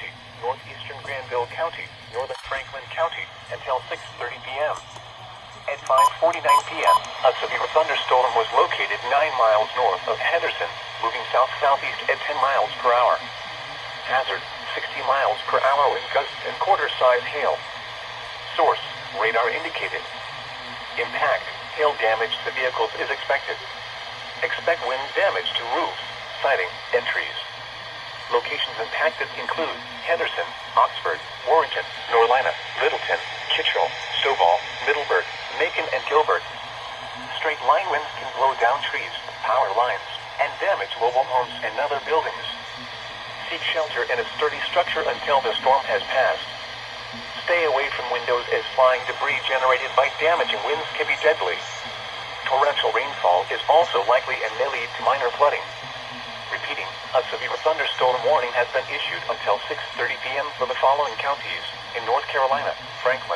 County, northeastern Granville County, northern Franklin County, until 6:30 p.m. At 5:49 p.m., a severe thunderstorm was located 9 miles north of Henderson, moving south-southeast at 10 miles per hour. Hazard, 60 miles per hour with gusts and quarter-size hail. Source, radar indicated. Impact, hail damage to vehicles is expected. Expect wind damage to roofs, siding, and trees. Locations impacted include Henderson, Oxford, Warrington, Norlina, Littleton, Kittrell, Stovall, Middleburg, Macon, and Gilbert. Straight line winds can blow down trees, power lines, and damage mobile homes and other buildings. Seek shelter in a sturdy structure until the storm has passed. Stay away from windows as flying debris generated by damaging winds can be deadly. Torrential rainfall is also likely and may lead to minor flooding. Repeating, a severe thunderstorm warning has been issued until 6:30 p.m. for the following counties in North Carolina: Franklin,